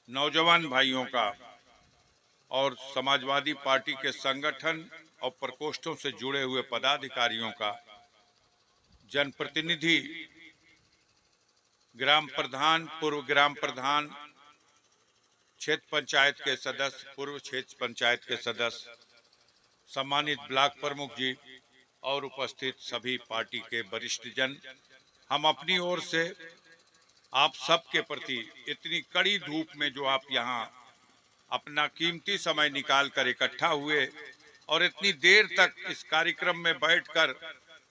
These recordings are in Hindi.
नौजवान भाइयों का और समाजवादी पार्टी के संगठन और प्रकोष्ठों से जुड़े हुए पदाधिकारियों का, जनप्रतिनिधि, ग्राम प्रधान, पूर्व ग्राम प्रधान, क्षेत्र पंचायत के सदस्य, पूर्व क्षेत्र पंचायत के सदस्य, सम्मानित ब्लॉक प्रमुख जी और उपस्थित सभी पार्टी के वरिष्ठ जन, हम अपनी ओर से आप सबके प्रति इतनी कड़ी धूप में जो आप यहाँ अपना कीमती समय निकाल कर इकट्ठा हुए और इतनी देर तक इस कार्यक्रम में बैठकर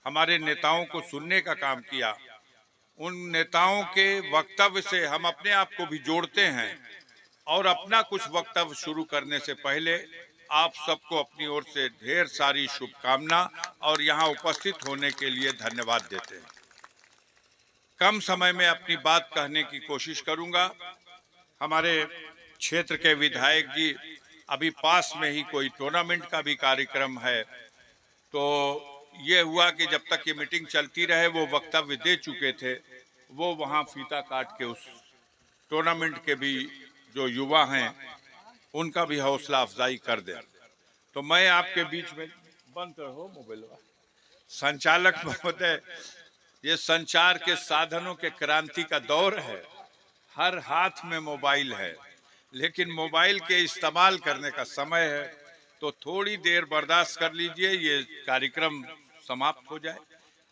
हमारे नेताओं को सुनने का काम किया, उन नेताओं के वक्तव्य से हम अपने आप को भी जोड़ते हैं और अपना कुछ वक्तव्य शुरू करने से पहले आप सबको अपनी ओर से ढेर सारी शुभकामना और यहाँ उपस्थित होने के लिए धन्यवाद देते हैं। कम समय में अपनी बात कहने की कोशिश करूंगा। हमारे क्षेत्र के विधायक जी, अभी पास में ही कोई टूर्नामेंट का भी कार्यक्रम है, तो ये हुआ कि जब तक ये मीटिंग चलती रहे वो वक्तव्य दे चुके थे, वो वहाँ फीता काट के उस टूर्नामेंट के भी जो युवा हैं उनका भी हौसला अफजाई कर दें। तो मैं आपके बीच में, बंद करो मोबाइल, संचालक महोदय, ये संचार के साधनों के क्रांति का दौर है, हर हाथ में मोबाइल है, लेकिन मोबाइल के इस्तेमाल करने का समय है, तो थोड़ी देर बर्दाश्त कर लीजिए, ये कार्यक्रम समाप्त हो जाए,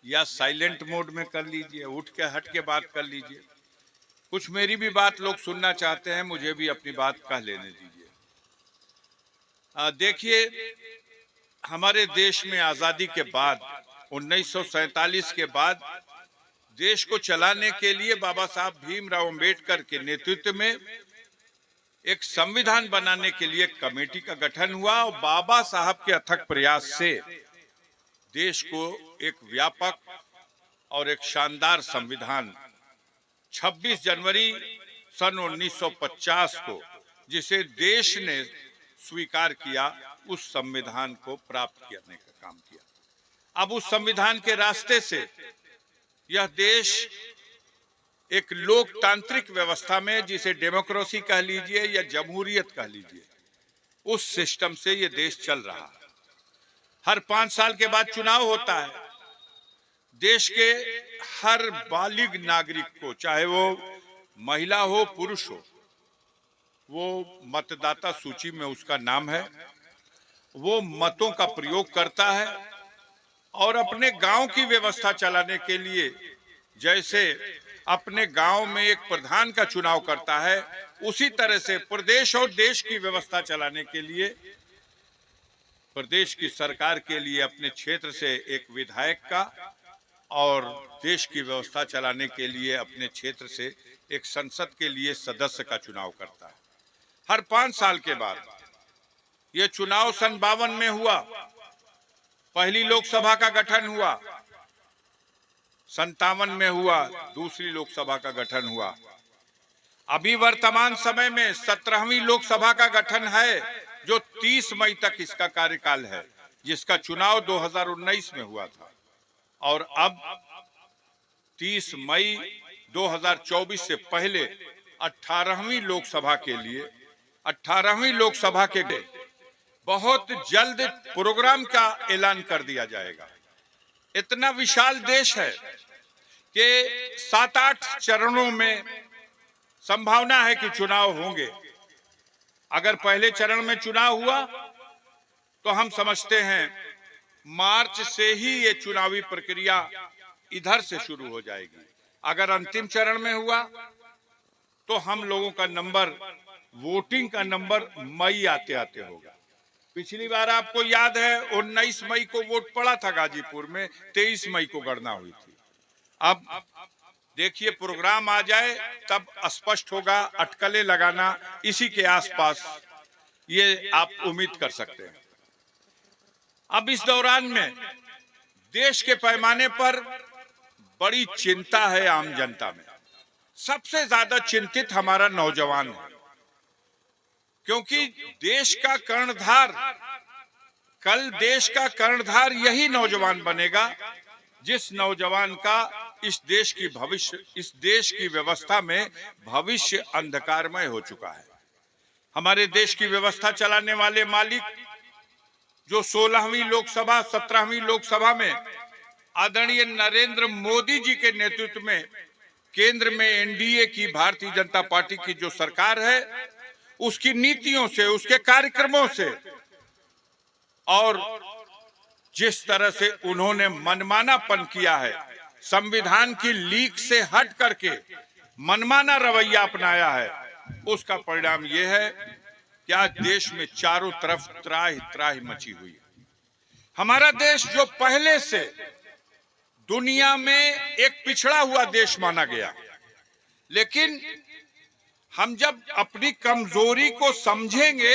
या साइलेंट मोड में कर लीजिए, उठ के हट के बात कर लीजिए। कुछ मेरी भी बात लोग सुनना चाहते हैं, मुझे भी अपनी बात कह लेने दीजिए। देखिए, हमारे देश में आजादी के बाद 1947 के बाद देश को चलाने के लिए बाबा साहब भीमराव अंबेडकर के नेतृत्व में एक संविधान बनाने के लिए कमेटी का गठन हुआ और बाबा साहब के अथक प्रयास से देश को एक व्यापक और एक शानदार संविधान 26 जनवरी सन 1950 को, जिसे देश ने स्वीकार किया, उस संविधान को प्राप्त करने का काम किया। अब उस संविधान के रास्ते से यह देश एक लोकतांत्रिक व्यवस्था में, जिसे डेमोक्रेसी कह लीजिए या जमहूरियत कह लीजिए, उस सिस्टम से यह देश चल रहा है। हर 5 साल के बाद चुनाव होता है। देश के हर बालिग नागरिक को, चाहे वो महिला हो पुरुष हो, वो मतदाता सूची में उसका नाम है, वो मतों का प्रयोग करता है और अपने गांव की व्यवस्था चलाने के लिए, जैसे अपने गांव में एक प्रधान का चुनाव करता है, उसी तरह से प्रदेश और देश की व्यवस्था चलाने के लिए, प्रदेश की सरकार के लिए अपने क्षेत्र से एक विधायक का और देश की व्यवस्था चलाने के लिए अपने क्षेत्र से एक संसद के लिए सदस्य का चुनाव करता है। हर 5 साल के बाद यह चुनाव सन 52 में हुआ, पहली लोकसभा का गठन हुआ, 57 में हुआ दूसरी लोकसभा का गठन हुआ, अभी वर्तमान समय में 17वीं लोकसभा का गठन है, जो 30 मई तक इसका कार्यकाल है, जिसका चुनाव 2019 में हुआ था, और अब 30 मई 2024 से पहले 18वीं लोकसभा के लिए, 18वीं लोकसभा के लिए बहुत जल्द प्रोग्राम का ऐलान कर दिया जाएगा। इतना विशाल देश है कि 7-8 चरणों में संभावना है कि चुनाव होंगे। अगर पहले चरण में चुनाव हुआ तो हम समझते हैं मार्च से ही ये चुनावी प्रक्रिया इधर से शुरू हो जाएगी। अगर अंतिम चरण में हुआ तो हम लोगों का नंबर, वोटिंग का नंबर मई आते आते होगा। पिछली बार आपको याद है 19 मई को वोट पड़ा था गाजीपुर में, 23 मई को गणना हुई थी। अब देखिए, प्रोग्राम आ जाए तब स्पष्ट होगा। अटकलें लगाना इसी के आसपास, ये आप उम्मीद कर सकते हैं। अब इस दौरान में देश के पैमाने पर बड़ी चिंता है आम जनता में। सबसे ज्यादा चिंतित हमारा नौजवान है, क्योंकि देश का कर्णधार, कल देश का कर्णधार यही नौजवान बनेगा, जिस नौजवान का इस देश की व्यवस्था में भविष्य अंधकारमय हो चुका है। हमारे देश की व्यवस्था चलाने वाले मालिक जो 16वीं लोकसभा 17वीं लोकसभा में आदरणीय नरेंद्र मोदी जी के नेतृत्व में केंद्र में एनडीए की भारतीय जनता पार्टी की जो सरकार है, उसकी नीतियों से, उसके कार्यक्रमों से और जिस तरह से उन्होंने मनमानापन किया है, संविधान की लीक से हट करके मनमाना रवैया अपनाया है, उसका परिणाम यह है कि आज देश में चारों तरफ त्राही त्राही मची हुई है। हमारा देश जो पहले से दुनिया में एक पिछड़ा हुआ देश माना गया, लेकिन हम जब अपनी कमजोरी को समझेंगे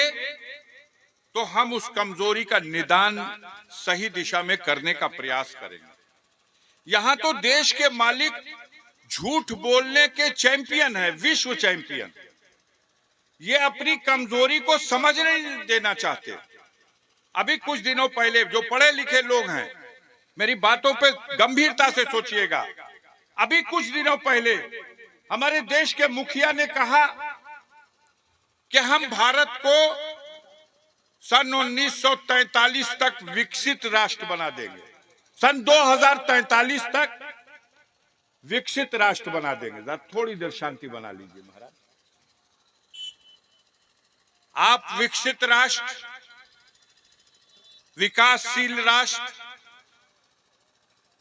तो हम उस कमजोरी का निदान सही दिशा में करने का प्रयास करेंगे। यहां तो देश के मालिक झूठ बोलने के चैंपियन है, विश्व चैंपियन। ये अपनी कमजोरी को समझ नहीं देना चाहते। अभी कुछ दिनों पहले जो पढ़े लिखे लोग हैं, मेरी बातों पे गंभीरता से सोचिएगा। अभी कुछ दिनों पहले हमारे देश के मुखिया ने कहा कि हम भारत को सन 1943 तक विकसित राष्ट्र बना देंगे, सन 2043 तक विकसित राष्ट्र बना देंगे। जरा थोड़ी देर शांति बना लीजिए महाराज। आप विकसित राष्ट्र, विकासशील राष्ट्र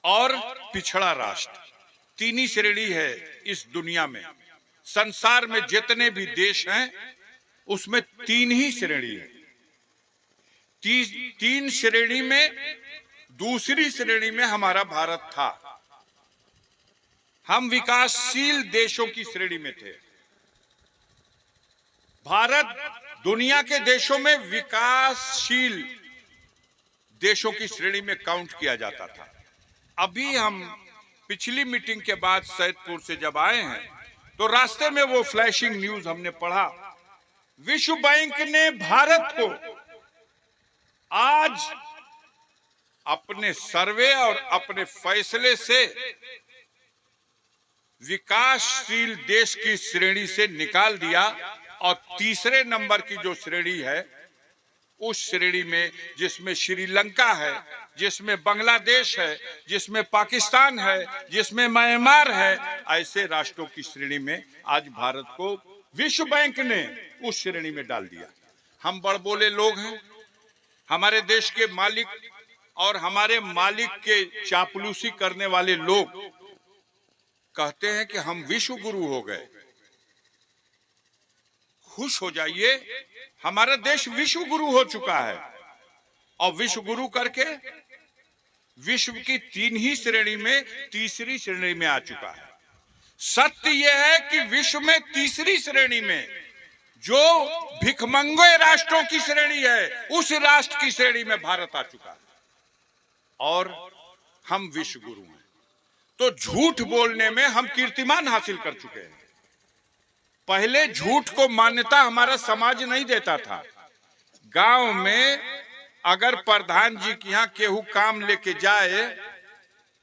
और पिछड़ा राष्ट्र, तीन ही श्रेणी है इस दुनिया में। संसार में जितने भी देश हैं उसमें तीन ही श्रेणी है। तीन श्रेणी में दूसरी श्रेणी में हमारा भारत था। हम विकासशील देशों की श्रेणी में थे। भारत दुनिया के देशों में विकासशील देशों की श्रेणी में काउंट किया जाता था। अभी हम पिछली मीटिंग के बाद सैदपुर से जब आए हैं तो रास्ते में वो फ्लैशिंग न्यूज हमने पढ़ा। विश्व बैंक ने भारत को आज अपने सर्वे और अपने फैसले से विकासशील देश की श्रेणी से निकाल दिया और तीसरे नंबर की जो श्रेणी है उस श्रेणी में, जिसमें श्रीलंका है, जिसमें बांग्लादेश है, जिसमें पाकिस्तान है, जिसमें म्यांमार है, ऐसे राष्ट्रों की श्रेणी में आज भारत को विश्व बैंक ने उस श्रेणी में डाल दिया। हम बड़बोले लोग हैं। हमारे देश के मालिक और हमारे मालिक के चापलूसी करने वाले लोग कहते हैं कि हम विश्व गुरु हो गए। खुश हो जाइए, हमारा देश विश्व गुरु हो चुका है और विश्व गुरु करके विश्व की तीन ही श्रेणी में तीसरी श्रेणी में आ चुका है। सत्य यह है कि विश्व में तीसरी श्रेणी में जो भिखमंगे राष्ट्रों की श्रेणी है, उस राष्ट्र की श्रेणी में भारत आ चुका है और हम विश्व गुरु हैं। तो झूठ बोलने में हम कीर्तिमान हासिल कर चुके हैं। पहले झूठ को मान्यता हमारा समाज नहीं देता था। गांव में अगर प्रधान जी के यहाँ केहू काम लेके जाए,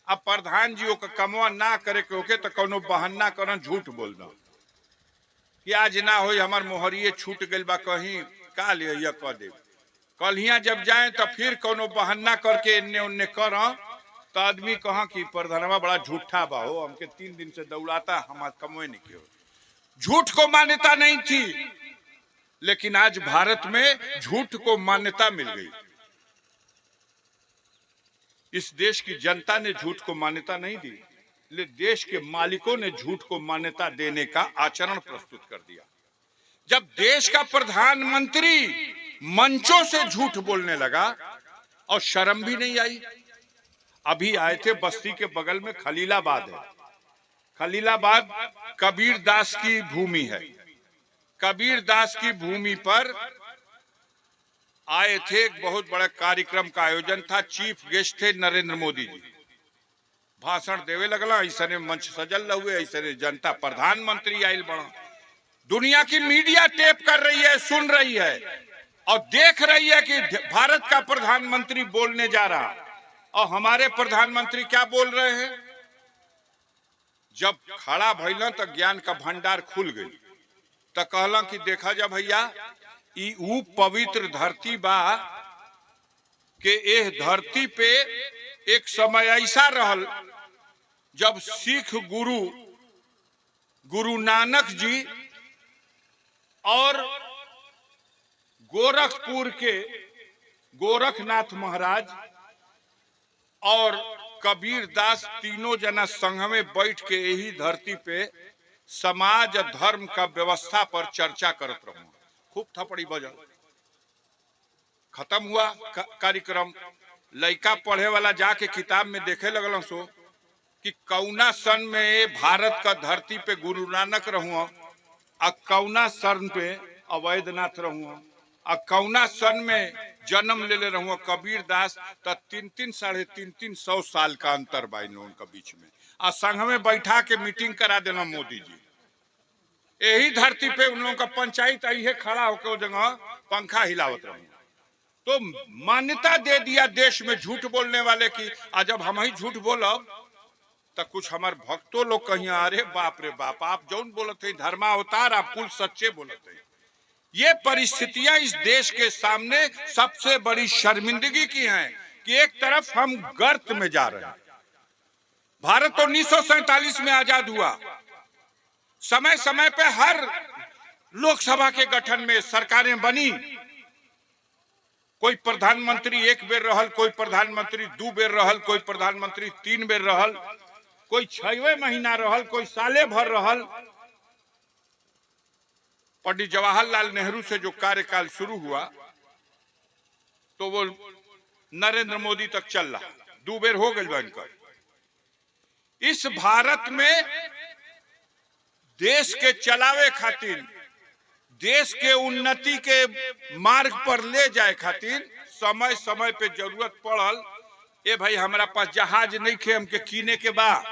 अब प्रधान जी का कमवा ना करे के होके तो कोनो बहाना करन झूठ बोलना कि आज ना हो, हमार मोहरिये छूट गइल बा, कहीं का ले कह दे। कल जब जाए तो फिर कोनो बहाना करके इन्ने उन्ने कर तो आदमी कहा कि प्रधानवा बड़ा झूठा बा हो, हमके 3 दिन से दौड़ाता, हमार कमवे नहीं किया। झूठ को मान्यता नहीं थी, लेकिन आज भारत में झूठ को मान्यता मिल गई। इस देश की जनता ने झूठ को मान्यता नहीं दी, लेकिन देश के मालिकों ने झूठ को मान्यता देने का आचरण प्रस्तुत कर दिया। जब देश का प्रधानमंत्री मंचों से झूठ बोलने लगा और शर्म भी नहीं आई। अभी आए थे, बस्ती के बगल में खलीलाबाद है। खलीलाबाद कबीर दास की भूमि है। कबीर दास की भूमि पर आए थे, एक बहुत बड़ा कार्यक्रम का आयोजन था। चीफ गेस्ट थे नरेंद्र मोदी जी। भाषण देवे लगला, ऐसे मंच सजल हुए, ऐसे जनता प्रधानमंत्री आयल बड़ा। दुनिया की मीडिया टेप कर रही है, सुन रही है और देख रही है कि भारत का प्रधानमंत्री बोलने जा रहा और हमारे प्रधानमंत्री क्या बोल रहे हैं। जब खड़ा भइल तो ज्ञान का भंडार खुल गई तो कहला कि देखा जा भैया, ई ऊ पवित्र धरती बा के एह धरती पे एक समय ऐसा रहल जब सिख गुरु गुरु नानक जी और गोरखपुर के गोरखनाथ महाराज और कबीर दास तीनों जना संघ में बैठ के यही धरती पे समाज धर्म का व्यवस्था पर चर्चा करत रहूं। खूब थपड़ी बजल, खत्म हुआ कार्यक्रम। लड़का पढ़े वाला जाके किताब में देखे लगल सो कि कौना सन में भारत का धरती पे गुरु नानक रहूं आ कौना सन पे अवैधनाथ रहूं आ कौना सन में जन्म ले रहूं कबीर दास। तो 300-350 साल का अंतर बा इन लोगों के बीच में। आ संघ में बैठा के मीटिंग करा देना मोदी जी। यही धरती पे उन लोगों का पंचायत आई है, खड़ा होकर वो जगह पंखा हिलावत रहूं। तो मान्यता दे दिया देश में झूठ बोलने वाले की। आज जब हम ही झूठ बोलब तो कुछ हमारे भक्तों लोग कहीं अरे बाप रे बाप, आप जौन बोलते हैं धर्मावतार, आप कुल सच्चे बोलते हैं। ये परिस्थितियां इस देश के सामने सबसे बड़ी शर्मिंदगी की हैं कि एक तरफ हम गर्त में जा रहे हैं। भारत 1947 में आजाद हुआ। समय समय पे हर लोकसभा के गठन में सरकारें बनी। कोई प्रधानमंत्री एक बेर रहल, कोई प्रधानमंत्री 2 बेर रहल, कोई प्रधानमंत्री 3 बेर रहल, कोई 6वें महीना रहल, कोई साले भर रहल। पंडित जवाहरलाल नेहरू से जो कार्यकाल शुरू हुआ तो वो नरेंद्र मोदी तक चल रहा, 2 बेर हो गई बनकर। इस भारत में देश के चलावे खातिर, देश के उन्नति के मार्ग पर ले जाए खातिर समय समय पे जरूरत पड़ल। ए भाई हमारा पास जहाज नहीं खे, हमके कीने के बा,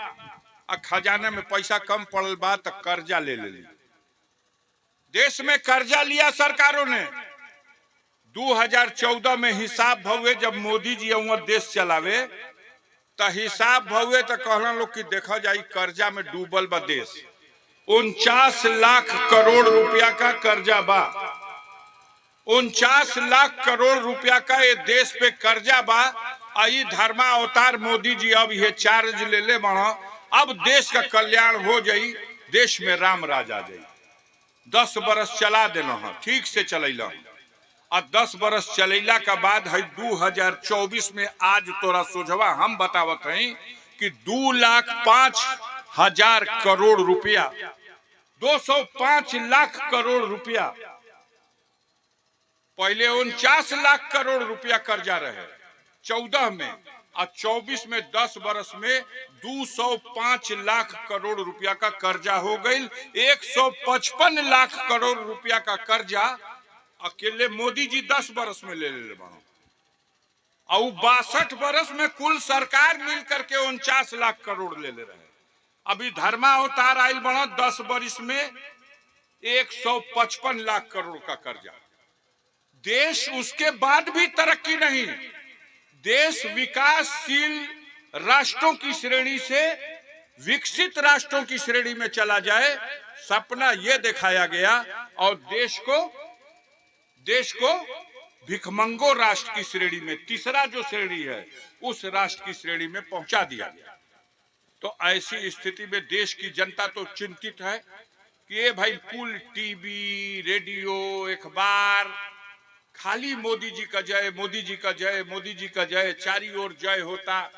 आ खजाने में पैसा कम पड़ल बा तो कर्जा ले ली। देश में कर्जा लिया सरकारों ने। 2014 में हिसाब भवे जब मोदी जी देश चलावे तो हिसाब भवे तो कहना लोग कि देखा जाए कर्जा में डूबल बा देश। 49 लाख करोड़ रुपया का कर्जा बा। 49 लाख करोड़ रुपया का ये देश पे कर्जा बा। आई धर्मा अवतार मोदी जी अब ये चार्ज ले ले बढ़ा, अब देश का कल्याण हो जाई, देश में राम राज आ जाई। 10 बरस चला देना है, ठीक से चलैला, और 10 बरस चलैला का बाद है 2024 में आज तोरा सोझवा हम बतावत हैं कि 2,05,000 करोड़ रुपया, 205 लाख करोड़ रुपया। पहले 49 लाख करोड़ रुपया कर्जा रहे 14 में, और 24 में 10 बरस में 205 लाख करोड़ रुपया का कर्जा हो गई। 155 लाख करोड़ रुपया का कर्जा अकेले मोदी जी 10 बरस में ले ले बनो। और 62 बरस में कुल सरकार मिल करके 49 लाख करोड़ ले ले रहे। अभी धर्मा अवतार आयल बना 10 बरस में 155 लाख करोड़ का कर्जा। देश उसके बाद भी तरक्की नहीं। देश विकासशील राष्ट्रों की श्रेणी से विकसित राष्ट्रों की श्रेणी में चला जाए, सपना यह दिखाया गया। और देश को भिखमंगो राष्ट्र की श्रेणी में, तीसरा जो श्रेणी है उस राष्ट्र की श्रेणी में पहुंचा दिया गया। तो ऐसी स्थिति में देश की जनता तो चिंतित है कि ये भाई कुल टीवी, रेडियो, अखबार खाली मोदी जी का जय, मोदी जी का जय, मोदी जी का जय, चारी ओर जय होता।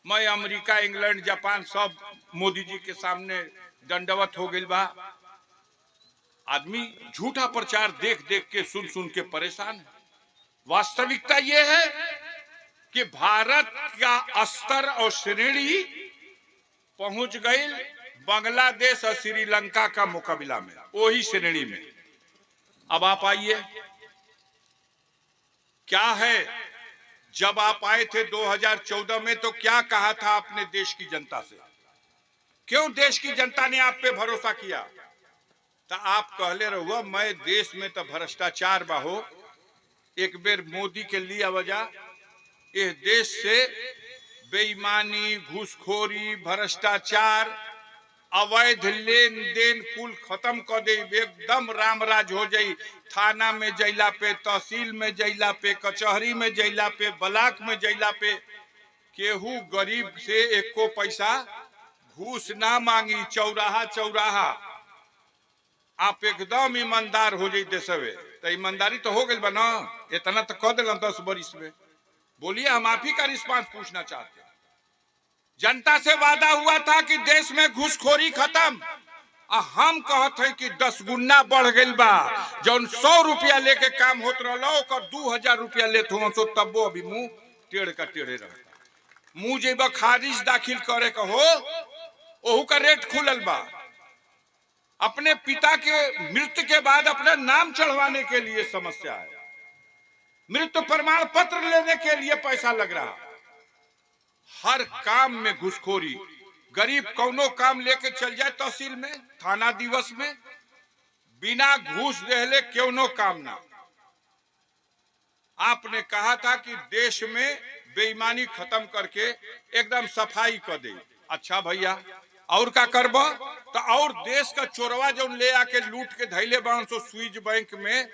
मैं अमेरिका, इंग्लैंड, जापान सब मोदी जी के सामने दंडवत हो गई बा। आदमी झूठा प्रचार देख देख के, सुन सुन के परेशान है। वास्तविकता यह है कि भारत का स्तर और श्रेणी पहुंच गई बांग्लादेश और श्रीलंका का मुकाबला में, वही श्रेणी में। अब आप आइए, क्या है, जब आप आए थे 2014 में तो क्या कहा था आपने देश की जनता से? क्यों देश की जनता ने आप पे भरोसा किया? तो आप कहले रहो मैं देश में तो भ्रष्टाचार बाहो, एक बेर मोदी के लिए वजह इस देश से बेईमानी, घूसखोरी, भ्रष्टाचार अवैध लेन देन कुल खत्म कर दे, एकदम रामराज हो जाई। थाना में जैला पे, तहसील में जैला पे, कचहरी में जैला पे, ब्लॉक में जैला पे केहू गरीब से एको पैसा घूस ना मांगी। चौराहा चौराहा आप एकदम ईमानदार हो जाई देशवे। तो ईमानदारी तो हो गई बना, इतना तो कह दिल 10 बरिस में। बोलिए, हम आप ही का रिस्पांस पूछना चाहते हैं। जनता से वादा हुआ था कि देश में घूसखोरी खत्म, हम कहते हैं कि 10 गुना बढ़ गई बा। जौन 100 रुपया लेके काम होत रहा 2000 रुपया लेते हो, सो तब अभी मुंह टेढ़ का टेढ़े रहता। मुंह जेब खारिज दाखिल करे का हो, ओहू का रेट खुलल बा। अपने पिता के मृत्यु के बाद अपना नाम चढ़वाने के लिए समस्या है, मृत्यु प्रमाण पत्र लेने के लिए पैसा लग रहा। हर काम में घुसखोरी। गरीब कौनो काम लेके चल जाए तहसील में, थाना दिवस में, बिना घूस देहले क्यों काम ना। आपने कहा था कि देश में बेईमानी खत्म करके एकदम सफाई कर दे। अच्छा भैया, और का करब? तो और देश का चोरवा जो ले आके लूट के धैले बान सो स्विस बैंक में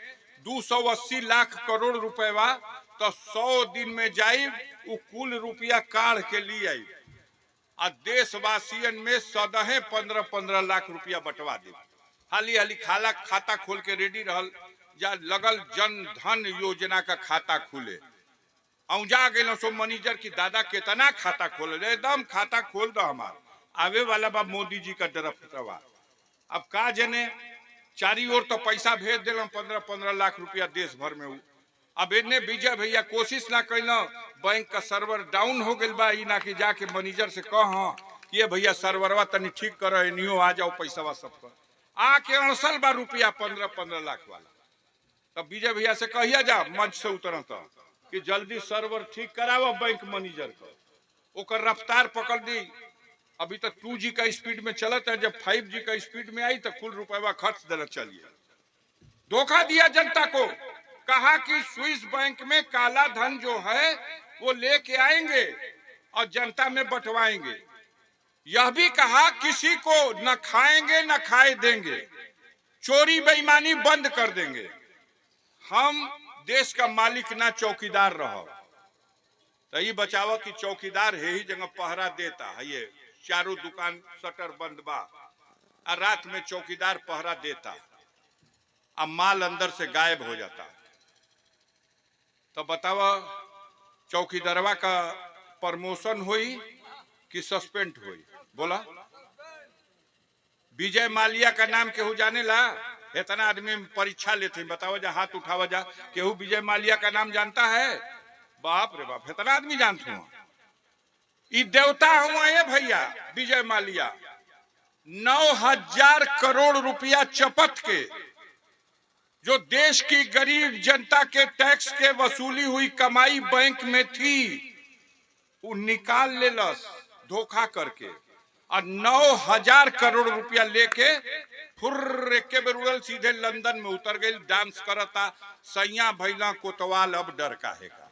280 लाख करोड़ रुपया, तो 100 दिन में जाई उ कुल रुपया काढ़ के लिए आई और देशवासियन में सदहे 15-15 लाख रुपया बंटवा दे। हाली हाली खाला खाता खोल के रेडी रहल जा, लगल जन धन योजना का खाता खुले। औजा गए सो मैनेजर की दादा कितना खाता खोल, एकदम खाता खोल दो हमार। आवे वाला बा मोदी जी का ड्राफ्टवा। अब का जने चारी ओर तो पैसा भेज दिल 15-15 लाख रुपया देश भर में। अब इन्हें विजय भैया कोशिश ना कैल, बैंक का सर्वर डाउन हो गई बा, ना कि जाके मैनेजर से कह कि ये भैया सर्वरवा तनी ठीक करो, एनियो आ जाओ पैसा सब पर। आके अड़सल बा रुपया 15-15 लाख वाला। तब विजय भैया से कहिया जा मंच से उतर कि जल्दी सर्वर ठीक कराओ बैंक मैनेजर को, ओकर रफ्तार पकड़ दी। अभी तक 2G का स्पीड में चलता है, जब 5G का स्पीड में आई तो कुल रुपया खर्च देना चलिए। धोखा दिया जनता को, कहा कि स्विस बैंक में काला धन जो है वो लेके आएंगे और जनता में बंटवाएंगे। यह भी कहा किसी को न खाएंगे न खाए देंगे, चोरी बेईमानी बंद कर देंगे। हम देश का मालिक ना चौकीदार रहो। तो ये बचावा कि चौकीदार है ही जगह पहरा देता है। ये चारों दुकान शटर बंद बा और रात में चौकीदार पहरा देता, अब माल अंदर से गायब हो जाता। तो बतावा चौकीदारवा का प्रमोशन हुई कि सस्पेंड हुई? बोला। विजय माल्या का नाम केहू जाने ला? इतना आदमी परीक्षा लेते हैं, बताओ जा, हाथ उठावा जा, केहू विजय माल्या का नाम जानता है? बाप रे बाप, इतना आदमी जानते हो। ये देवता हुआ है भैया विजय माल्या। 9,000 करोड़ रुपया चपत के जो देश की गरीब जनता के टैक्स के वसूली हुई कमाई बैंक में थी, वो निकाल ले लस धोखा करके, और 9,000 करोड़ रुपया लेके फुर्र के बेर उड़ल सीधे लंदन में उतर गई। डांस करता सैया भैला कोतवाल अब डर काहे का।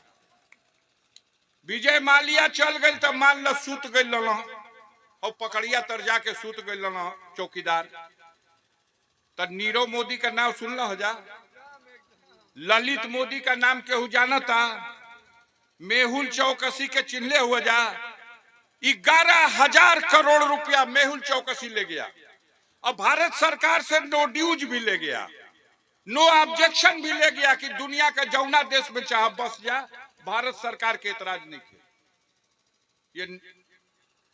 विजय माल्या चल गई तो मान लो सूत गई और पकड़िया तर जाके सूत गई चौकीदार। तो नीरव मोदी का नाम सुन लो जा, ललित मोदी का नाम केहू जानता? मेहुल चौकसी के चिन्हले हुआ जा। 11,000 करोड़ रुपया मेहुल चौकसी ले गया और भारत सरकार से नो ड्यूज भी ले गया, नो ऑब्जेक्शन भी ले गया कि दुनिया का जौना देश में चाह बस जा, भारत सरकार के एतराज नहीं किया। ये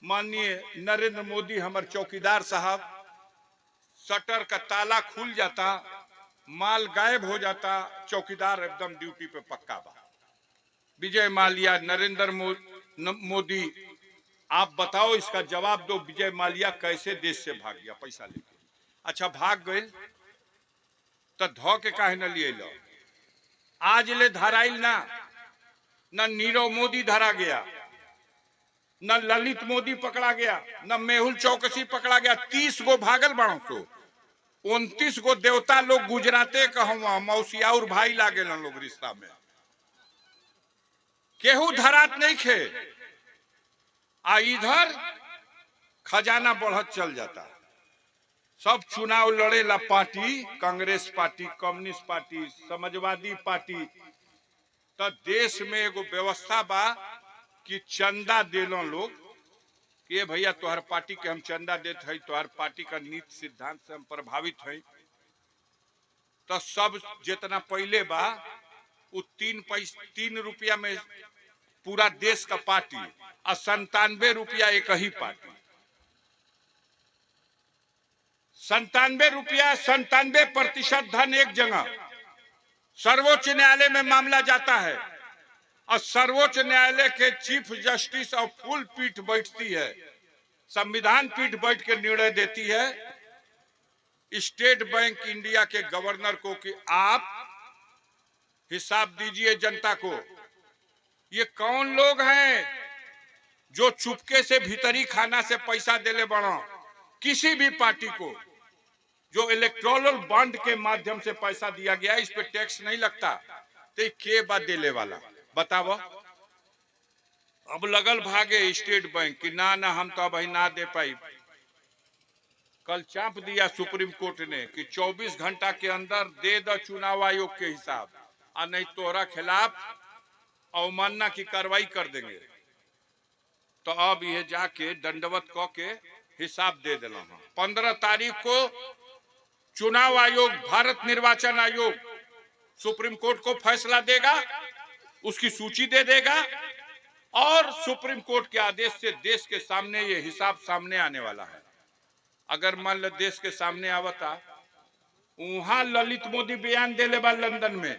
माननीय नरेंद्र मोदी हमारे चौकीदार साहब, शटर का ताला खुल जाता, माल गायब हो जाता, चौकीदार एकदम ड्यूटी पे पक्का बा। विजय माल्या, नरेंद्र मोदी, आप बताओ, इसका जवाब दो। विजय माल्या कैसे देश से भाग गया पैसा लेके? अच्छा भाग गए तो धो के काहे न लिए लो? आज ले धराइल ना, न नीरव मोदी धरा गया, न ललित मोदी पकड़ा गया, न मेहुल चौकसी पकड़ा गया। 30 गो भागल बाड़ो तो 29 गो देवता लोग गुजराते कहवा मौसिया और भाई लागे लोग रिश्ता में, केहू धरात नहीं खे। आ इधर खजाना बढ़त चल जाता। सब चुनाव लड़ेला party, Congress party, communist party, Samajwadi party. तो देश में एगो व्यवस्था बा कि चंदा देलो लोग कि भैया तोहर पार्टी के हम चंदा देते हैं, तोहर पार्टी का नीति सिद्धांत से हम प्रभावित हैं। तो सब जितना पहले बा वो 3 रुपया में पूरा देश का पार्टी और 97 रुपया एक ही पार्टी। 97 रुपया, 97% धन एक जगह सर्वोच्च न्यायालय में मामला जाता है और सर्वोच्च न्यायालय के चीफ जस्टिस और फुल पीठ बैठती है, संविधान पीठ बैठ के निर्णय देती है स्टेट बैंक इंडिया के गवर्नर को कि आप हिसाब दीजिए जनता को। ये कौन लोग हैं जो चुपके से भीतरी खाना से पैसा देले बड़ा किसी भी पार्टी को, जो इलेक्टोरल बॉन्ड के माध्यम से पैसा दिया गया, इस पे टैक्स नहीं लगता, तो के बाद देले वाला बताओ। अब लगल भागे स्टेट बैंक कि ना ना हम तो अब ना दे पाई। कल चाप दिया सुप्रीम कोर्ट ने कि 24 घंटा के अंदर दे दो चुनाव आयोग के हिसाब, और नहीं तोहरा खिलाफ अवमानना की कार्रवाई कर देंगे। तो अब ये जाके दंडवत क के हिसाब दे देना। 15 तारीख को चुनाव आयोग, भारत निर्वाचन आयोग सुप्रीम कोर्ट को फैसला देगा, उसकी सूची दे देगा और सुप्रीम कोर्ट के आदेश से देश के सामने ये हिसाब सामने आने वाला है। अगर मान लो देश के सामने आवता, वहां ललित मोदी बयान देले बा लंदन में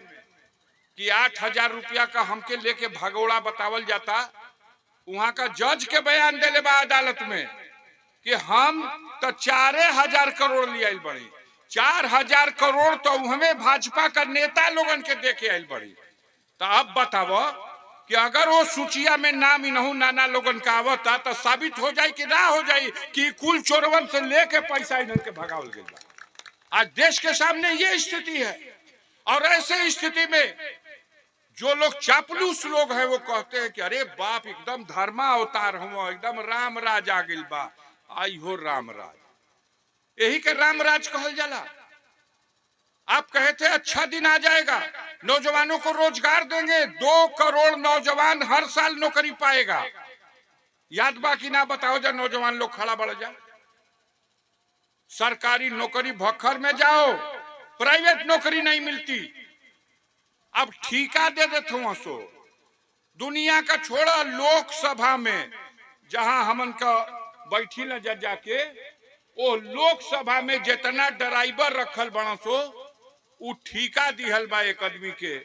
कि 8,000 रुपया का हमके लेके भगोड़ा बतावल जाता, वहां का जज के बयान देले बा अदालत में कि हम तो 4,000 करोड़ लिया बड़ी। 4,000 करोड़ तो हमें भाजपा का नेता लोगन के देके आयल बड़ी। तो अब बताओ कि अगर वो सूचिया में नाम इनहू नाना लोगन का आवता तो साबित हो जाए कि ना हो जाए कि कुल चोरवन से लेके पैसा इन्हन के भगावल गया। आज देश के सामने ये स्थिति है। और ऐसे स्थिति में जो लोग चापलूस लोग हैं वो कहते हैं कि अरे बाप एकदम धर्मा अवतार हुआ, एकदम राम राज आ गिल बा। आई हो राम राज, यही के राम राज कहल जाला। आप कहे थे अच्छा दिन आ जाएगा, नौजवानों को रोजगार देंगे, 2 करोड़ नौजवान हर साल नौकरी पाएगा। याद बाकी ना बताओ, जब नौजवान लोग खड़ा बढ़ जाए। सरकारी नौकरी भक्खर में जाओ, प्राइवेट नौकरी नहीं मिलती। अब ठीका दे देते हो सो दुनिया का छोड़ा, लोकसभा में जहां हमन का बैठी न जा जाके, वो लोकसभा में जितना ड्राइवर रखल बना सो उ ठीका दिहल बा एक आदमी के,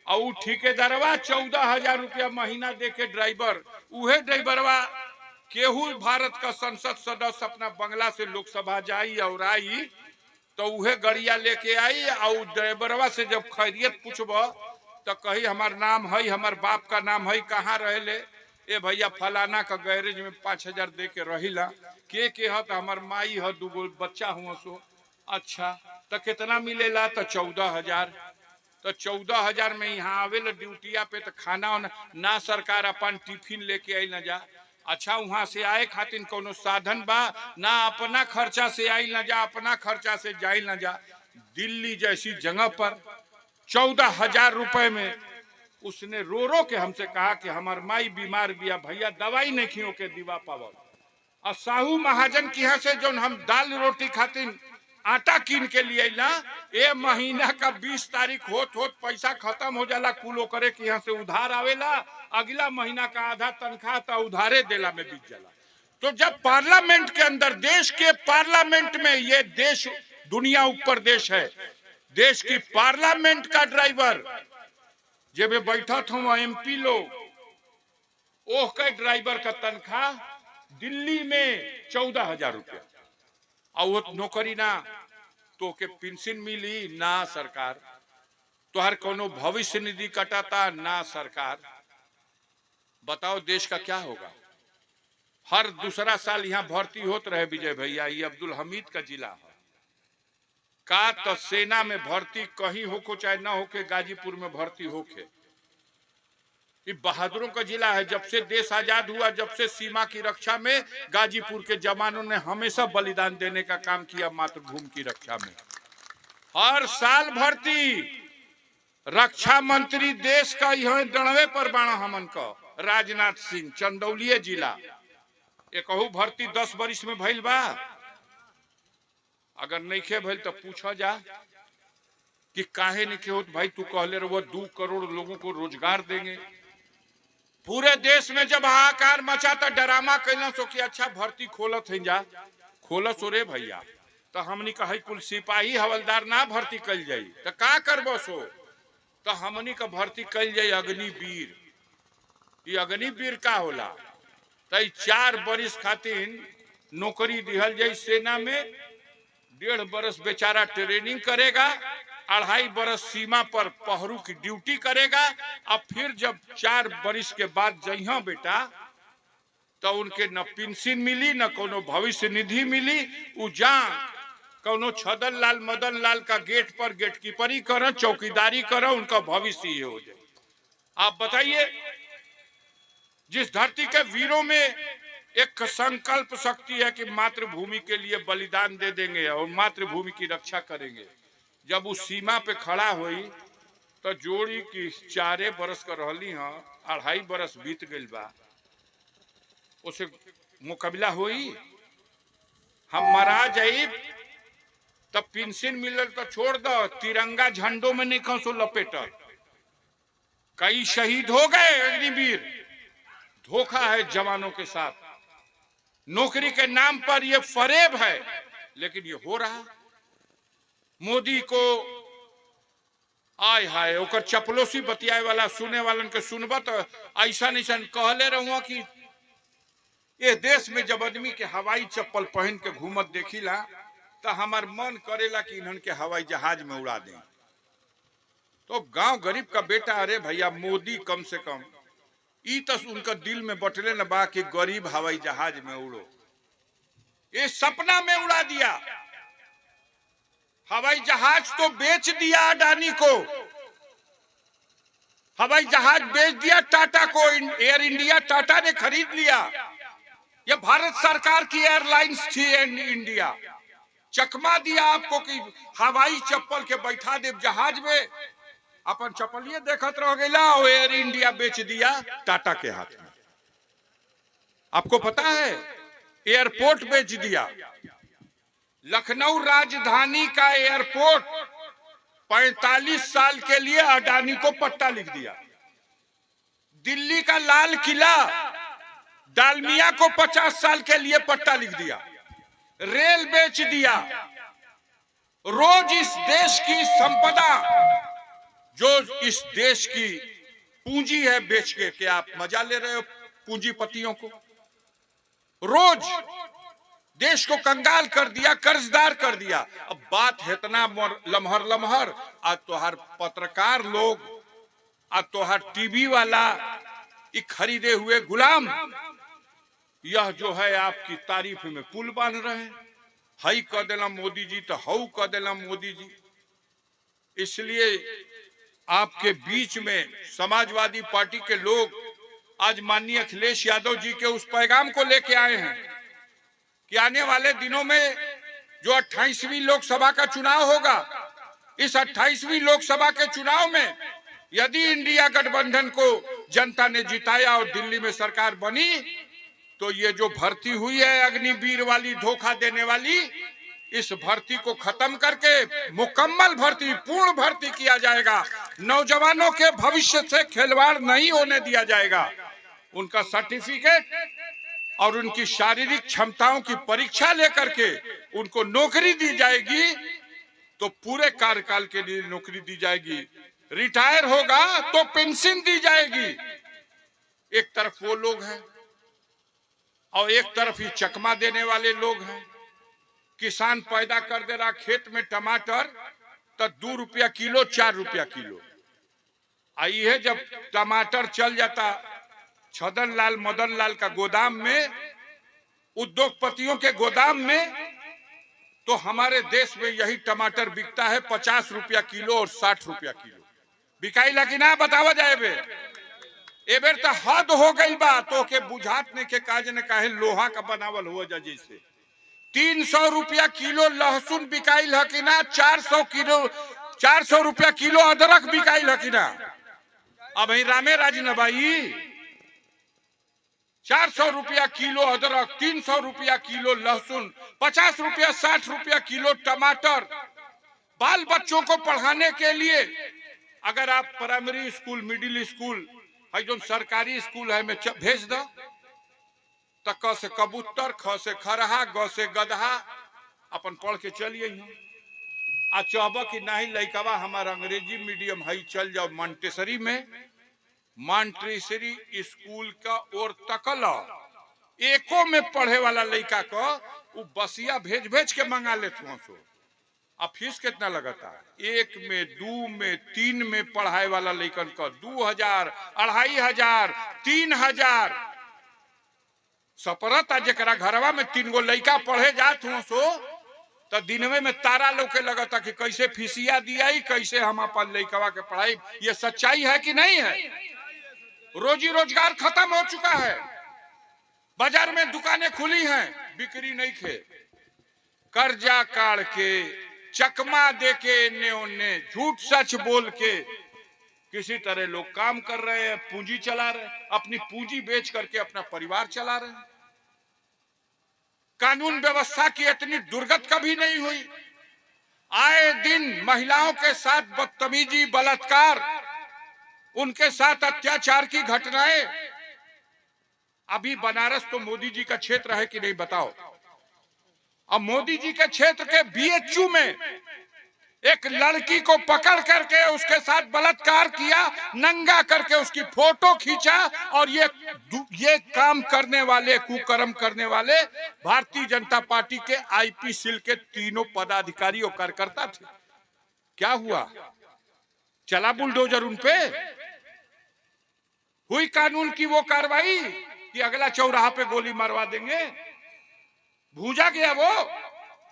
और उ ठेकेदारवा 14,000 रुपया महीना दे के ड्राइवर, उहे ड्राइवरवा केहू भारत का संसद सदस्य अपना बंगला से लोकसभा जाई और आई तो उहे गड़िया लेके आई, और ड्राइवरवा से जब खैरियत पूछब तो कही हमार नाम है, हमार बाप का नाम है, कहाँ रहे? ए भैया फलाना का गैरेज में 5,000 दे के रहिला। के है? तो हमार माई है, 2 बच्चा हुआ सो। अच्छा तो कितना मिलेला? तो 14,000। तो 14,000 में यहाँ आवेला ड्यूटिया पे तो खाना ना सरकार अपन टिफिन लेके आई न जा। अच्छा वहां से आए खातिर कोनो साधन बा ना, अपना खर्चा से आई न जा, अपना खर्चा से जाई न जा। दिल्ली जैसी जगह पर 14,000 रुपए में उसने रो रो के हमसे कहा कि हमार माई बीमार बिया भैया, दवाई नहीं खियो के दीवा पावल। और साहू महाजन की यहाँ से जो हम दाल रोटी खातिर आटा कीन के लिए ना, ये महीना का 20 तारीख होत होत पैसा खत्म हो जाला, कुलो करे कि यहाँ से उधार आवेला, अगला महीना का आधा तनख्वाह तो उधारे देला में बीत जाला। तो जब पार्लियामेंट के अंदर, देश के पार्लियामेंट में, ये देश दुनिया ऊपर देश है, देश की पार्लियामेंट का ड्राइवर जब बैठा था एमपी लोग, ओह के ड्राइवर का तनख्वाह दिल्ली में 14,000 रुपया, और वो नौकरी ना तो के पेंशन मिली ना सरकार, तो हर कोनो भविष्य निधि कटाता ना सरकार। बताओ देश का क्या होगा? हर दूसरा साल यहाँ भर्ती होते रहे विजय भैया, ये अब्दुल हमीद का जिला है का, तो सेना में भर्ती कहीं होको चाहे ना होके, गाजीपुर में भर्ती होके, ये बहादुरों का जिला है। जब से देश आजाद हुआ, जब से सीमा की रक्षा में गाजीपुर के जवानों ने हमेशा बलिदान देने का काम किया मातृभूमि की रक्षा में। हर साल भर्ती रक्षा मंत्री देश का यहाँ दड़वे पर बाणा हमन का राजनाथ सिंह, चंदौली जिला। एक भर्ती 10 वर्ष में भइल बा। अगर नहीं भइल तो पूछा जा कि काहे नहीं होत भाई। तू कहले रहो 2 करोड़ लोगों को रोजगार देंगे। पूरे देश में जब हाहाकार मचा तो डरामा कैला सो कि अच्छा भर्ती खोलत है जा, खोलत हो रे भैया। तो हमनी कही कुल सिपाही हवलदार ना भर्ती कल जाई तो का करबो सो। तो हमनी का भर्ती कल जाई अग्निवीर। ये अग्निवीर का होला? तो 4 वर्ष खातिर नौकरी दिहल जाई सेना में। 1.5 वर्ष बेचारा ट्रेनिंग करेगा, 2.5 वर्ष सीमा पर पहरू की ड्यूटी करेगा। अब फिर जब 4 वर्ष के बाद जइहा बेटा तो उनके न पेंशन मिली न कोनो भविष्य निधि मिली। उ जा कोनो छदन लाल मदन लाल का गेट पर गेटकीपरी करो, चौकीदारी करो, उनका भविष्य ये हो जाए। आप बताइए, जिस धरती के वीरों में एक संकल्प शक्ति है कि मातृभूमि के लिए बलिदान दे देंगे और मातृभूमि की रक्षा करेंगे, जब उस सीमा पे खड़ा हुई तो जोड़ी की 4 बरस कर रहली हाँ, 2.5 बरस बीत गई बा, उसे मुकाबला हुई। हम मरा जाइब तब पेंशन मिलल तो छोड़ दो, तिरंगा झंडों में नहीं खसो लपेटल। कई शहीद हो गए अग्निवीर। धोखा है जवानों के साथ। नौकरी के नाम पर ये फरेब है, लेकिन ये हो रहा। मोदी को आय हाय ओकर चपलोसी बतियाए वाला सुने वालन के सुनबा तो ऐसा नहीं कहले रहूं कि ये देश में जब आदमी के हवाई चप्पल पहन के घूमत देखिला तो हमार मन करेला कि इन्हन के हवाई जहाज में उड़ा दें। तो गांव गरीब का बेटा, अरे भैया मोदी कम से कम ई तो उनका दिल में बटले न बा कि गरीब हवाई जहाज में उड़ो। ये सपना में उड़ा दिया। हवाई जहाज तो बेच दिया अडानी को, हवाई जहाज बेच दिया टाटा को। एयर इंडिया टाटा ने खरीद लिया। यह भारत सरकार की एयरलाइंस थी इंडिया। चकमा दिया आपको कि हवाई चप्पल के बैठा दे जहाज में, अपन चप्पलिए देखत रह गया और एयर इंडिया बेच दिया टाटा के हाथ में। आपको पता है एयरपोर्ट बेच दिया। लखनऊ राजधानी का एयरपोर्ट 45 साल के लिए अडानी को पट्टा लिख दिया। दिल्ली का लाल किला डालमिया को 50 साल के लिए पट्टा लिख दिया। रेल बेच दिया। रोज इस देश की संपदा, जो इस देश की पूंजी है, बेच के क्या आप मजा ले रहे हो पूंजीपतियों को? रोज देश को कंगाल कर दिया, कर्जदार कर दिया। अब बात है इतना लमहर लमहर, आज तोहार पत्रकार लोग, आज तोहार टीवी वाला ये खरीदे हुए गुलाम, यह जो है आपकी तारीफ में पुल बांध रहे हैं। हई कह देला मोदी जी तो हऊ कह देला मोदी जी। इसलिए आपके बीच में समाजवादी पार्टी के लोग आज माननीय अखिलेश यादव जी के उस पैगाम को लेके आए हैं कि आने वाले दिनों में जो 28वीं लोकसभा का चुनाव होगा, इस 28वीं लोकसभा के चुनाव में यदि इंडिया गठबंधन को जनता ने जिताया और दिल्ली में सरकार बनी, तो ये जो भर्ती हुई है अग्निवीर वाली, धोखा देने वाली, इस भर्ती को खत्म करके मुकम्मल भर्ती, पूर्ण भर्ती किया जाएगा। नौजवानों के भविष्य से खिलवाड़ नहीं होने दिया जाएगा। उनका सर्टिफिकेट और उनकी शारीरिक क्षमताओं की परीक्षा लेकर के उनको नौकरी दी जाएगी, तो पूरे कार्यकाल के लिए नौकरी दी जाएगी। रिटायर होगा तो पेंशन दी जाएगी। एक तरफ वो लोग हैं और एक तरफ ही चकमा देने वाले लोग हैं। किसान पैदा कर दे रहा खेत में टमाटर तो 2 रुपया किलो, 4 रुपया किलो। आई है जब टमाटर चल जाता छदन लाल मदन लाल का गोदाम में, उद्योगपतियों के गोदाम में, तो हमारे देश में यही टमाटर बिकता है 50 रुपया किलो और 60 रुपया किलो। बिकाई लगी ना बतावा जाए बे। एबर तो हद हो गई बा, तो के बुझात ने के काज ने काहे लोहा का बनावल हुआ जा जैसे 300 रुपया किलो लहसुन बिकाइल है कि ना, 400 रुपया किलो अदरक बिकाइल है कि ना। अब रामे राज न भाई 400 रुपया किलो अदरक, 300 रुपया किलो लहसुन, 50 रुपया 60 रुपया किलो टमाटर। बाल बच्चों को पढ़ाने के लिए अगर आप प्राइमरी स्कूल, मिडिल स्कूल है जो सरकारी स्कूल है में भेज दो, तो क से कबूतर, ख से खरहा, ग से गदहा अपन पढ़ के चलिए। आ चाहब कि नहीं लइकवा हमारा अंग्रेजी मीडियम है, चल जाओ मॉन्टेसरी में, मॉन्टेसरी स्कूल का और तकल एको में पढ़े वाला लड़का को वो बसिया भेज भेज के मंगा लेते हो। सो अब फीस कितना लगता है? 1 में 2 में 3 में पढ़ाए वाला लड़कन का 2000, 2500, 3000 सपरता। जरा घरवा में 3 गो लड़का पढ़े जात हो सो तो दिनवे में तारा लोके लगता कि कैसे फीसिया दिया, कैसे हम अपन लड़कवा के पढ़ाई। ये सच्चाई है कि नहीं है? रोजी रोजगार खत्म हो चुका है, बाजार में दुकानें खुली हैं, बिक्री नहीं खे, कर्जा काढ़ के, चकमा दे के, ने झूठ सच बोल के किसी तरह लोग काम कर रहे हैं, पूंजी चला रहे हैं, अपनी पूंजी बेच करके अपना परिवार चला रहे हैं। कानून व्यवस्था की इतनी दुर्गत कभी नहीं हुई। आए दिन महिलाओं के साथ बदतमीजी, बलात्कार, उनके साथ अत्याचार की घटनाएं। अभी बनारस तो मोदी जी का क्षेत्र है कि नहीं बताओ? अब मोदी जी के क्षेत्र के बीएचयू में एक लड़की को पकड़ करके उसके साथ बलात्कार किया, नंगा करके उसकी फोटो खींचा, और ये काम करने वाले, कुकर्म करने वाले भारतीय जनता पार्टी के आईपी सेल के तीनों पदाधिकारी और कार्यकर्ता थे। क्या हुआ? चला बुलडोजर उन पे? हुई कानून की वो कार्रवाई कि अगला चौराहा पे गोली मारवा देंगे? भूजा गया वो,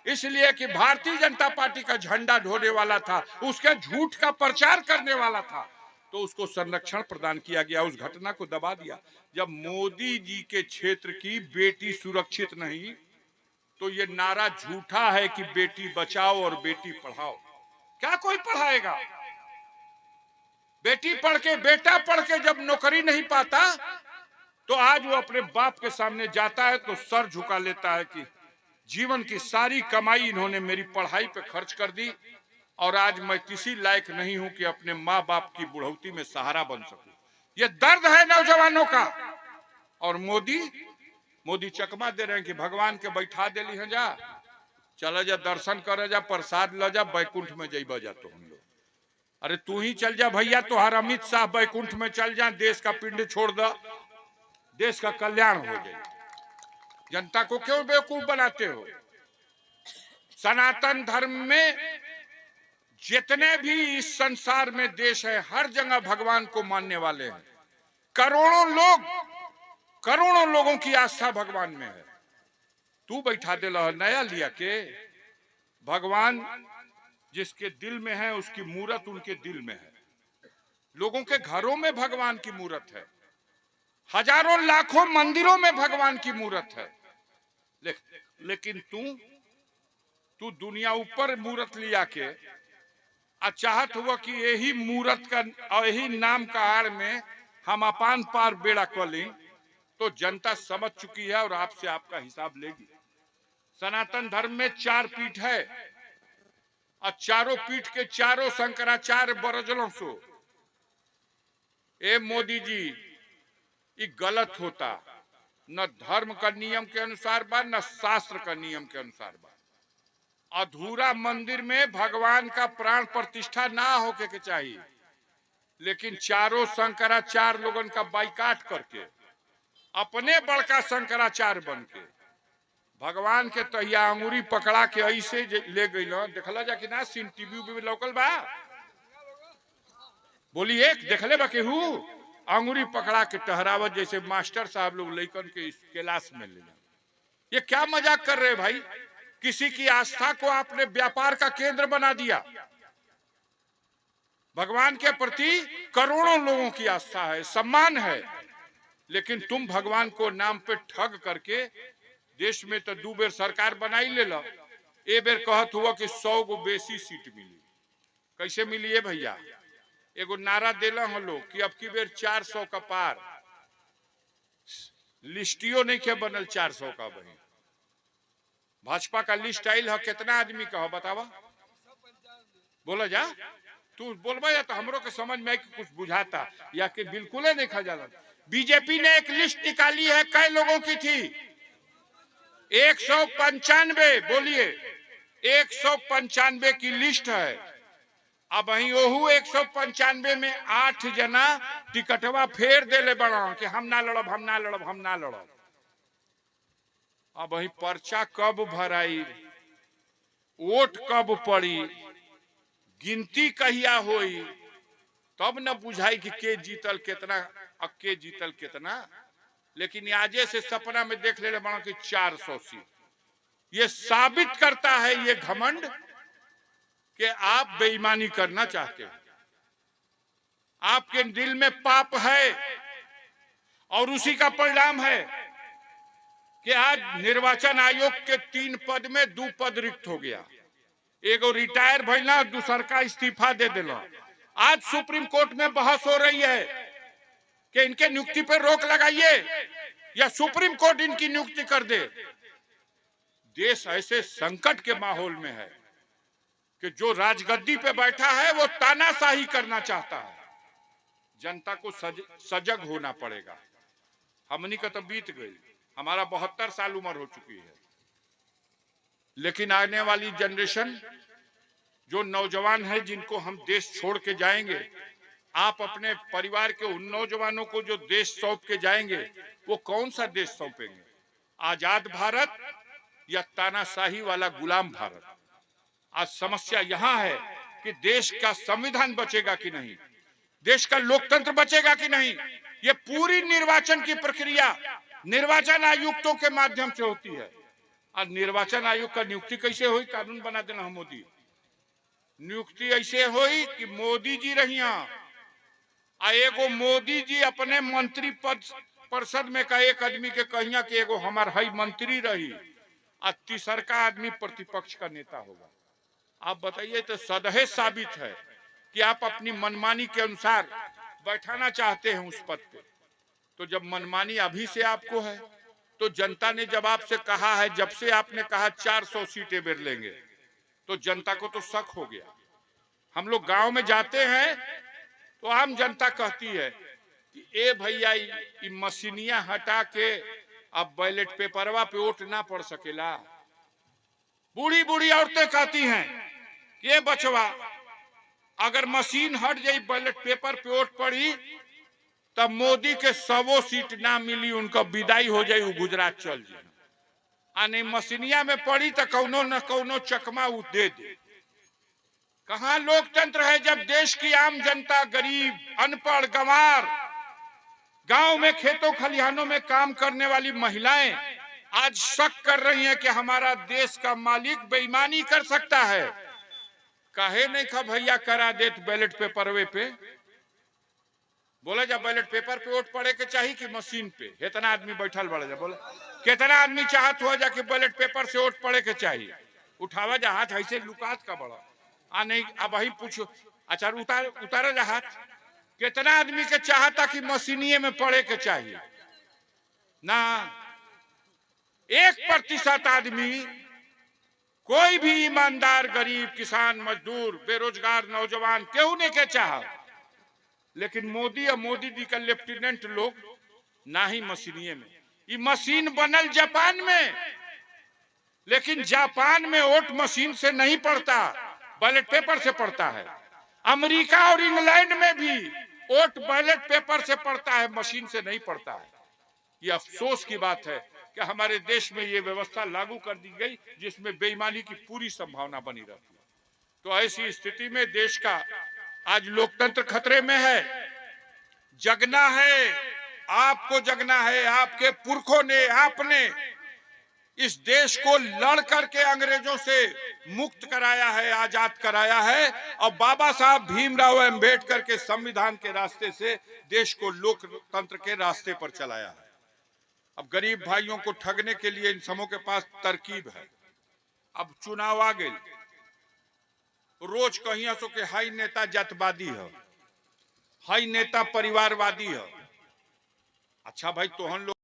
इसलिए कि भारतीय जनता पार्टी का झंडा ढोने वाला था, उसके झूठ का प्रचार करने वाला था, तो उसको संरक्षण प्रदान किया गया, उस घटना को दबा दिया। जब मोदी जी के क्षेत्र की बेटी सुरक्षित नहीं, तो ये नारा झूठा है कि बेटी बचाओ और बेटी पढ़ाओ। क्या कोई पढ़ाएगा? बेटी पढ़ के, बेटा पढ़ के जब नौकरी नहीं पाता, तो आज वो अपने बाप के सामने जाता है तो सर झुका लेता है कि जीवन की सारी कमाई इन्होंने मेरी पढ़ाई पे खर्च कर दी, और आज मैं किसी लायक नहीं हूं कि अपने माँ बाप की बुढ़ौती में सहारा बन सकूं। ये दर्द है नौजवानों का। और मोदी चकमा दे रहे हैं कि भगवान के बैठा देली है, जा चला जा, दर्शन करे जा, प्रसाद ल जा, बैकुंठ में जइब जा। तो हम लोग, अरे तू ही चल जा भैया, तुहार अमित शाह बैकुंठ में चल जा, देश का पिंड छोड़ दो, देश का कल्याण हो जाए। जनता को क्यों बेवकूफ बनाते हो? सनातन धर्म में जितने भी इस संसार में देश है, हर जगह भगवान को मानने वाले हैं। करोड़ों लोगों की आस्था भगवान में है। तू बैठा दे नया लिया के? भगवान जिसके दिल में है उसकी मूरत उनके दिल में है। लोगों के घरों में भगवान की मूरत है, हजारों लाखों मंदिरों में भगवान की मूरत है। लेकिन तू दुनिया ऊपर मूरत लिया के चाहत हुआ कि यही मूरत का और यही नाम का आड़ में हम अपान पार बेड़ा कर लें, तो जनता समझ चुकी है और आपसे आपका हिसाब लेगी। सनातन धर्म में 4 पीठ है, और चारों पीठ के चारों शंकराचार्य बरजलों सो। ए मोदी जी, ये गलत होता, न धर्म का नियम के अनुसार बा, न शास्त्र का नियम के अनुसार बा। अधूरा मंदिर में भगवान का प्राण प्रतिष्ठा ना होके के चाहिए, लेकिन चारों शंकराचार्य लोगन का बाइकाट करके अपने बड़का शंकराचार्य बन के भगवान के तहिया अंगुरी पकड़ा के ऐसे ले गई। देखला जा कि ना, सीन टीवी में लोकल बा, बोली एक देखले बा केहू अंगुरी पकड़ा के टहरावत, जैसे मास्टर साहब लोग लइकन के क्लास में ले। ये क्या मजाक कर रहे भाई? किसी की आस्था को आपने व्यापार का केंद्र बना दिया। भगवान के प्रति करोड़ों लोगों की आस्था है, सम्मान है, लेकिन तुम भगवान को नाम पे ठग करके देश में तो 2 बेर सरकार बनाई ले लो। ए बेर कहत हुआ कि 100 गो बेसी सीट मिली। कैसे मिली है भैया? एगो नारा देला हम लोग कि अब की बेर 400 का पार। लिस्टियो नहीं के बनल 400 का। बही भाजपा का लिस्ट आयल है, कितना आदमी का हो बतावा? बोला जा, तू बोलबा या तो हमरो के समझ में कुछ बुझाता या कि बिल्कुल नहीं खा जाला। बीजेपी ने एक लिस्ट निकाली है, कई लोगों की थी? 195। बोलिए, 195 की लिस्ट है। अब वही ओहू 195 में 8 जना टिकटवा फेर देले बड़ा कि हम ना लड़ब, हम ना लड़ब, हम ना लड़ब। अब वही पर्चा कब भराई, वोट कब पड़ी, गिनती कहिया होई, तब न बुझाई कि के जीतल कितना और के जीतल कितना। लेकिन आजे से सपना में देख ले बड़ा कि 400 सीट। ये साबित करता है ये घमंड कि आप बेईमानी करना चाहते हो। आपके दिल में पाप है और उसी का परिणाम है कि आज निर्वाचन आयोग के 3 पद में 2 पद रिक्त हो गया। एगो रिटायर भइला, दूसर का इस्तीफा दे दिला। आज सुप्रीम कोर्ट में बहस हो रही है कि इनके नियुक्ति पर रोक लगाइए या सुप्रीम कोर्ट इनकी नियुक्ति कर दे। देश ऐसे संकट के माहौल में है कि जो राजगद्दी पे बैठा है वो तानाशाही करना चाहता है। जनता को सजग होना पड़ेगा। हमनी का तो बीत गई, हमारा 72 साल उम्र हो चुकी है, लेकिन आने वाली जनरेशन जो नौजवान है जिनको हम देश छोड़ के जाएंगे, आप अपने परिवार के उन नौजवानों को जो देश सौंप के जाएंगे वो कौन सा देश सौंपेंगे? आजाद भारत या तानाशाही वाला गुलाम भारत? आज समस्या यहां है कि देश का संविधान बचेगा कि नहीं, देश का लोकतंत्र बचेगा कि नहीं। ये पूरी निर्वाचन की प्रक्रिया निर्वाचन आयुक्तों के माध्यम से होती है। और निर्वाचन आयोग का नियुक्ति कैसे हुई? कानून बना देना हम मोदी। नियुक्ति ऐसे हुई कि मोदी जी रहिया, एगो मोदी जी अपने मंत्री परिषद में का एक आदमी के कहिया कि एगो हमार हई मंत्री रही, और तीसर का आदमी प्रतिपक्ष का नेता होगा। आप बताइए, तो सदहे साबित है कि आप अपनी मनमानी के अनुसार बैठाना चाहते हैं उस पद पे। तो जब मनमानी अभी से आपको है, तो जनता ने जब आपसे कहा है, जब से आपने कहा 400 सीटें बेर लेंगे, तो जनता को तो शक हो गया। हम लोग गांव में जाते हैं तो आम जनता कहती है कि ए भैया ये मशीनिया हटा के अब बैलेट पेपरवा पे वोट ना पड़ सकेला। बूढ़ी बूढ़ी औरतें कहती हैं कि ये बचवा अगर मशीन हट जाई, बैलेट पेपर पे वोट पड़ी, तब मोदी के 100 सीट ना मिली, उनका विदाई हो जाए, वो गुजरात चल जाए। आ नहीं मशीनिया में पड़ी तो कौनो न कौनो चकमा वो दे दे। कहां लोकतंत्र है जब देश की आम जनता, गरीब, अनपढ़, गंवार, गांव में खेतों खलिहानों में काम करने वाली महिलाएं आज शक कर रही हैं कि हमारा देश का मालिक बेईमानी कर सकता है। काहे नहीं खा भैया करा देत बैलेट पेपरवे पे? बोला जा बैलेट पेपर पे वोट पड़े के चाहिए कि मशीन पे? इतना आदमी बैठल बड़ा जा, बोला कितना आदमी चाहत हुआ जा कि बैलेट पेपर से वोट पड़े के चाहिए? उठावा जा हाथ, ऐसे लुकात का बड़ा आ नहीं। अब वही पूछो, अच्छा उतारा जा हाथ। कितना आदमी के चाहता कि मशीनिये में पड़े के चाहिए? ना, 1% आदमी, कोई भी ईमानदार गरीब, किसान, मजदूर, बेरोजगार, नौजवान क्यों नहीं के चाह। लेकिन मोदी और मोदी जी का लेफ्टिनेंट लोग ना ही मशीनिये में। ये मशीन बनल जापान में, लेकिन जापान में वोट मशीन से नहीं पड़ता, बैलेट पेपर से पड़ता है। अमेरिका और इंग्लैंड में भी वोट बैलेट पेपर से पड़ता है, मशीन से नहीं पड़ता है। ये अफसोस की बात है कि हमारे देश में ये व्यवस्था लागू कर दी गई जिसमें बेईमानी की पूरी संभावना बनी रहती है। तो ऐसी स्थिति में देश का आज लोकतंत्र खतरे में है। जगना है, आपको जगना है। आपके पुरखों ने, आपने इस देश को लड़ करके अंग्रेजों से मुक्त कराया है, आजाद कराया है, और बाबा साहब भीमराव अंबेडकर के संविधान के रास्ते से देश को लोकतंत्र के रास्ते पर चलाया है। अब गरीब भाइयों को ठगने के लिए इन समूह के पास तरकीब है। अब चुनाव आ गए, रोज कहिया सो के हाई नेता जातवादी है, हाई नेता परिवारवादी है। अच्छा भाई, तोहन लोग